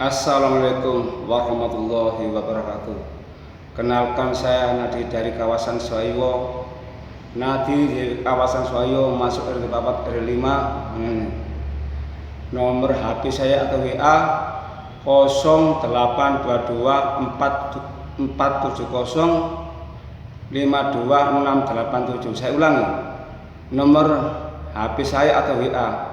Assalamualaikum warahmatullahi wabarakatuh. Kenalkan, saya Nadi dari kawasan Swayo. Nadi di kawasan Swayo masuk RT 4 RW 5. Nomor HP saya atau WA 08224470526687. Saya ulangi, nomor HP saya atau WA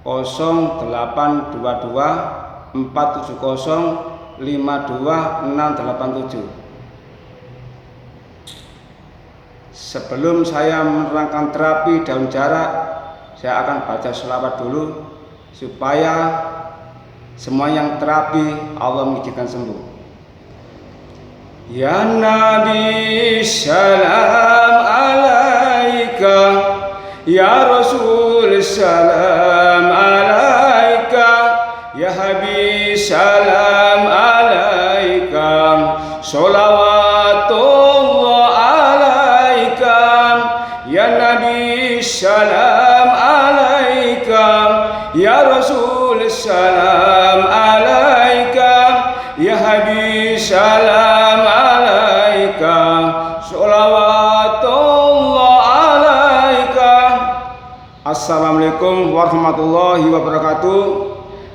08224470526687. Sebelum saya menerangkan terapi daun jarak, saya akan baca sholawat dulu supaya semua yang terapi Allah mengizinkan sembuh. Ya Nabi salam alaika, ya Rasul salam alaika, ya Habib salam alaika, sholawatullah alaika, ya Nabi salam alaika, ya Rasul salam alaika, ya Habib salam alaika, sholawatullah alaika. Assalamualaikum warahmatullahi wabarakatuh.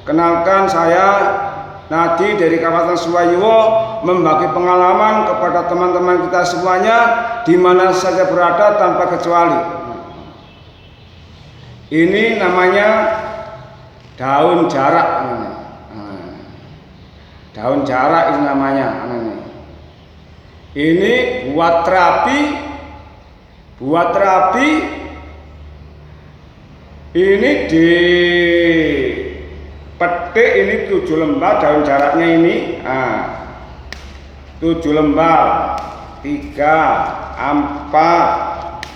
Kenalkan, saya Nadi dari kawasan Swayo, membagi pengalaman kepada teman-teman kita semuanya di mana saja berada tanpa kecuali. Ini namanya daun jarak. Daun jarak ini namanya. Ini buat terapi. Ini di petik, ini 7 lembar daun jaraknya ini. 7 lembar, 3, 4,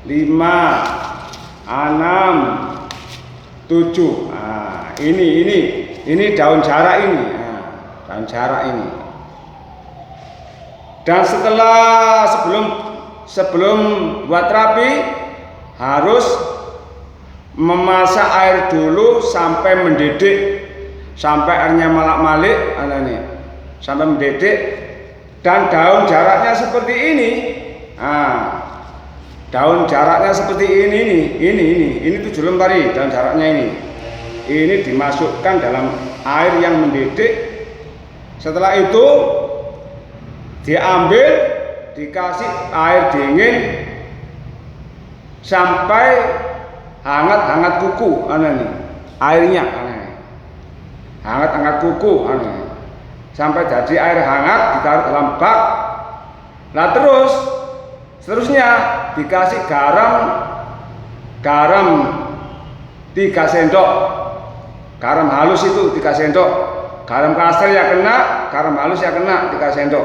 5, 6, 7. Ini daun jarak ini. Daun jarak ini. Dan sebelum buat terapi harus memasak air dulu sampai mendidih, sampai airnya malak-malik, sampai mendidih. Dan daun jaraknya seperti ini. Daun jaraknya seperti ini 7 lembar ini, daun jaraknya ini. Ini dimasukkan dalam air yang mendidih. Setelah itu diambil, dikasih air dingin sampai hangat kuku, airnya hangat kuku, sampai jadi air hangat, ditaruh dalam bak. Nah seterusnya dikasih garam 3 sendok, garam halus itu 3 sendok, garam kasar ya kena, garam halus ya kena 3 sendok.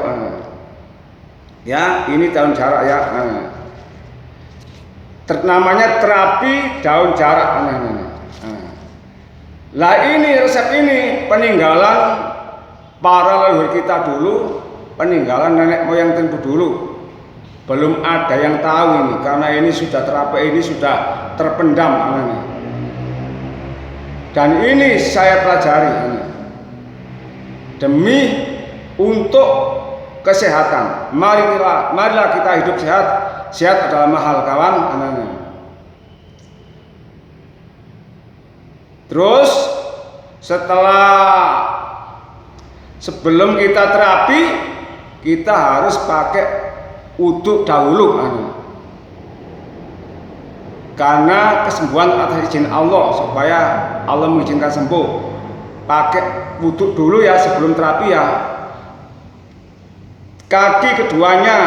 Ya, ini daun jarak ya. Namanya terapi daun jarak. Lah ini resep ini peninggalan para leluhur kita dulu, peninggalan nenek moyang tempo dulu. Belum ada yang tahu ini, karena ini sudah terapi, ini sudah terpendam. Dan ini saya pelajari demi untuk kesehatan. Marilah kita hidup sehat. Sehat adalah mahal, kawan. Terus sebelum kita terapi, kita harus pakai wudhu dahulu, karena kesembuhan atas izin Allah, supaya Allah mengizinkan sembuh. Pakai wudhu dulu ya sebelum terapi ya. Kaki keduanya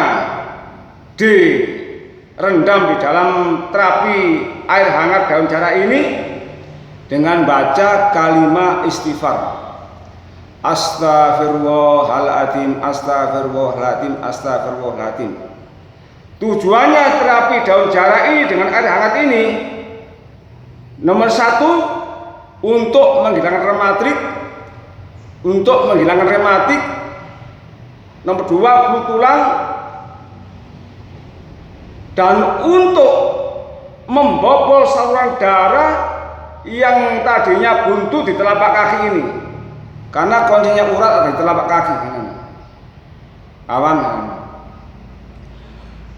direndam di dalam terapi air hangat daun jarak ini dengan baca kalimat istighfar. Astagfirullahaladzim, astagfirullahaladzim, astagfirullahaladzim. Tujuannya terapi daun jarak ini dengan air hangat ini, nomor 1 untuk menghilangkan rematik, nomor 2 flu tulang, dan untuk membobol saluran darah yang tadinya buntu di telapak kaki ini. Karena kuncinya urat ada di telapak kaki. Kawan.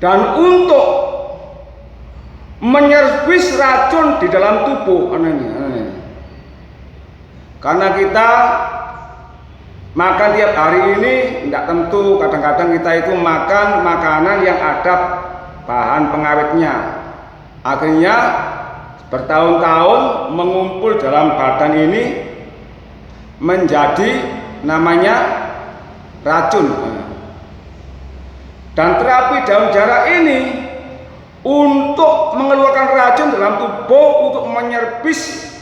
Dan untuk menyervis racun di dalam tubuh, karena kita makan tiap hari ini tidak tentu, kadang-kadang kita itu makan makanan yang ada bahan pengawetnya, akhirnya bertahun-tahun mengumpul dalam badan ini menjadi namanya racun. Dan terapi daun jarak ini untuk mengeluarkan racun dalam tubuh, untuk menyervis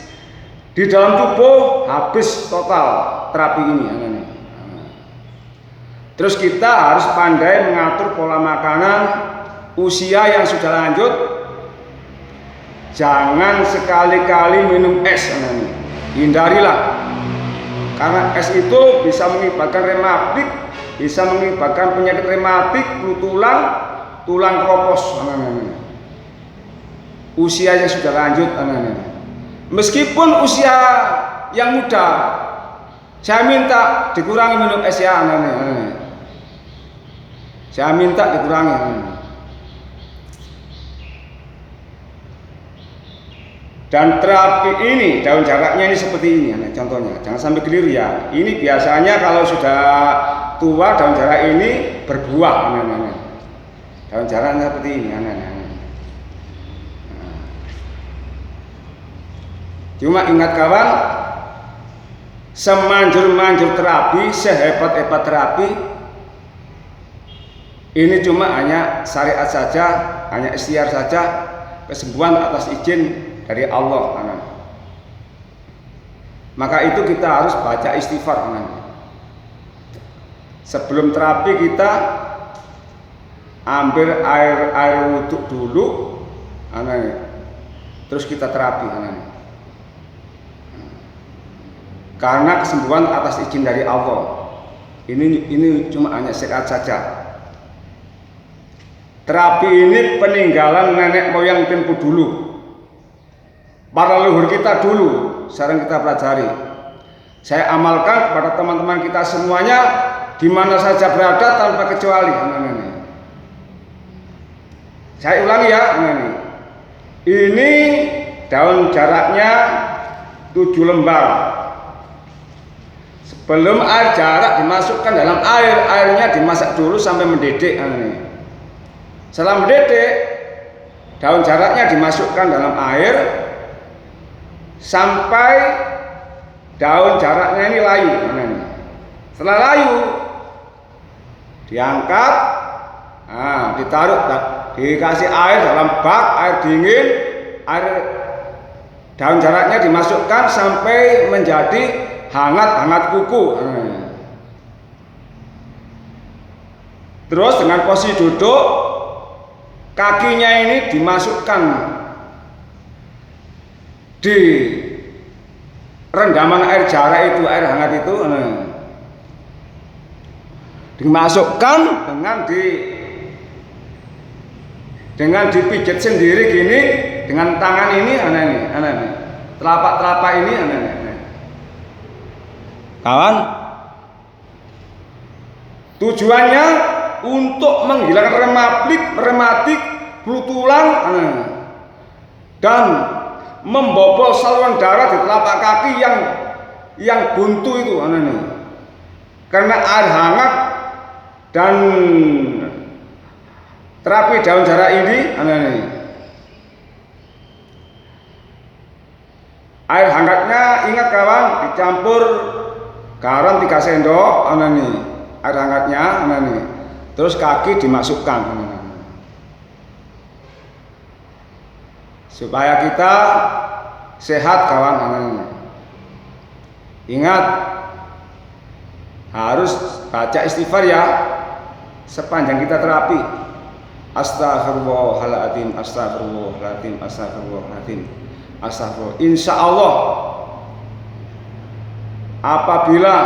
di dalam tubuh, habis total terapi ini. Terus kita harus pandai mengatur pola makanan. Usia yang sudah lanjut, jangan sekali-kali minum es. Hindarilah, karena es itu bisa mengakibatkan rematik, bisa mengakibatkan penyakit rematik, flu tulang, tulang kropos. Usianya sudah lanjut. Meskipun usia yang muda, saya minta dikurangi minum es ya. Saya minta dikurangi. Dan terapi ini, daun jaraknya ini seperti ini, contohnya. Jangan sampai keliru ya. Ini biasanya kalau sudah tua, daun jarak ini berbuah. Daun jaraknya seperti ini. Cuma ingat kawan, semanjur-manjur terapi, sehebat-hebat terapi, ini cuma hanya syariat saja, hanya ikhtiar saja, kesembuhan atas izin dari Allah. Maka itu kita harus baca istighfar. Sebelum terapi kita ambil air wudhu dulu, terus kita terapi. Karena kesembuhan atas izin dari Allah. Ini cuma hanya syariat saja. Terapi ini peninggalan nenek moyang tempo dulu. Para leluhur kita dulu, sekarang kita pelajari. Saya amalkan kepada teman-teman kita semuanya, di mana saja berada tanpa kecuali. Saya ulangi ya. Ini daun jaraknya 7 lembar. Sebelum air jarak dimasukkan dalam air, airnya dimasak dulu sampai mendidih. Setelah mendidih, daun jaraknya dimasukkan dalam air sampai daun jaraknya ini layu. Setelah layu, diangkat, ditaruh, dikasih air dalam bak, air dingin, daun jaraknya dimasukkan sampai menjadi hangat kuku. Terus dengan posisi duduk, kakinya ini dimasukkan di rendaman air jarak itu, air hangat itu, dimasukkan dengan dipijit sendiri gini dengan tangan ini, telapak ini, kawan. Tujuannya untuk menghilangkan rematik, flu tulang, dan membobol saluran darah di telapak kaki yang buntu itu. Karena air hangat dan terapi daun jarak ini, air hangatnya ingat kawan, dicampur garam 3 sendok, air hangatnya, terus kaki dimasukkan, supaya kita sehat kawan. Ingat, harus baca istighfar ya sepanjang kita terapi. Astagfirullahaladzim, astagfirullahaladzim, astagfirullahaladzim, astagfirullah. Insya Allah apabila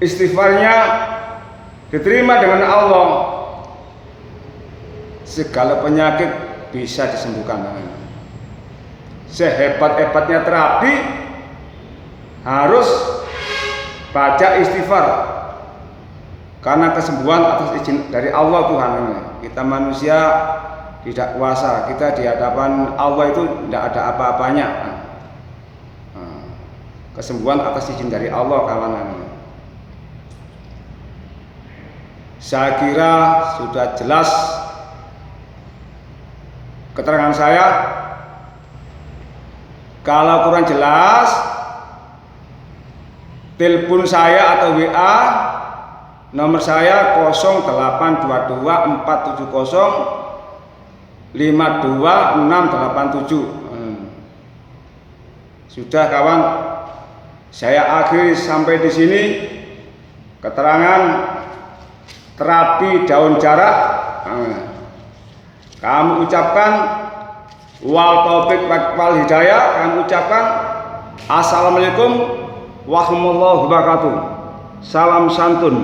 istighfarnya diterima dengan Allah, segala penyakit bisa disembuhkan. Sehebat-hebatnya terapi, harus baca istighfar karena kesembuhan atas izin dari Allah Tuhan. Kita manusia tidak kuasa, kita di hadapan Allah itu tidak ada apa-apanya. Kesembuhan atas izin dari Allah kawanan. Saya kira sudah jelas keterangan saya. Kalau kurang jelas, telepon saya atau WA, nomor saya 0822405267. Sudah kawan, saya akhiri sampai di sini keterangan terapi daun jarak. Kami ucapkan wal taufik wal hidayah. Kami ucapkan assalamualaikum warahmatullahi wabarakatuh. Salam santun.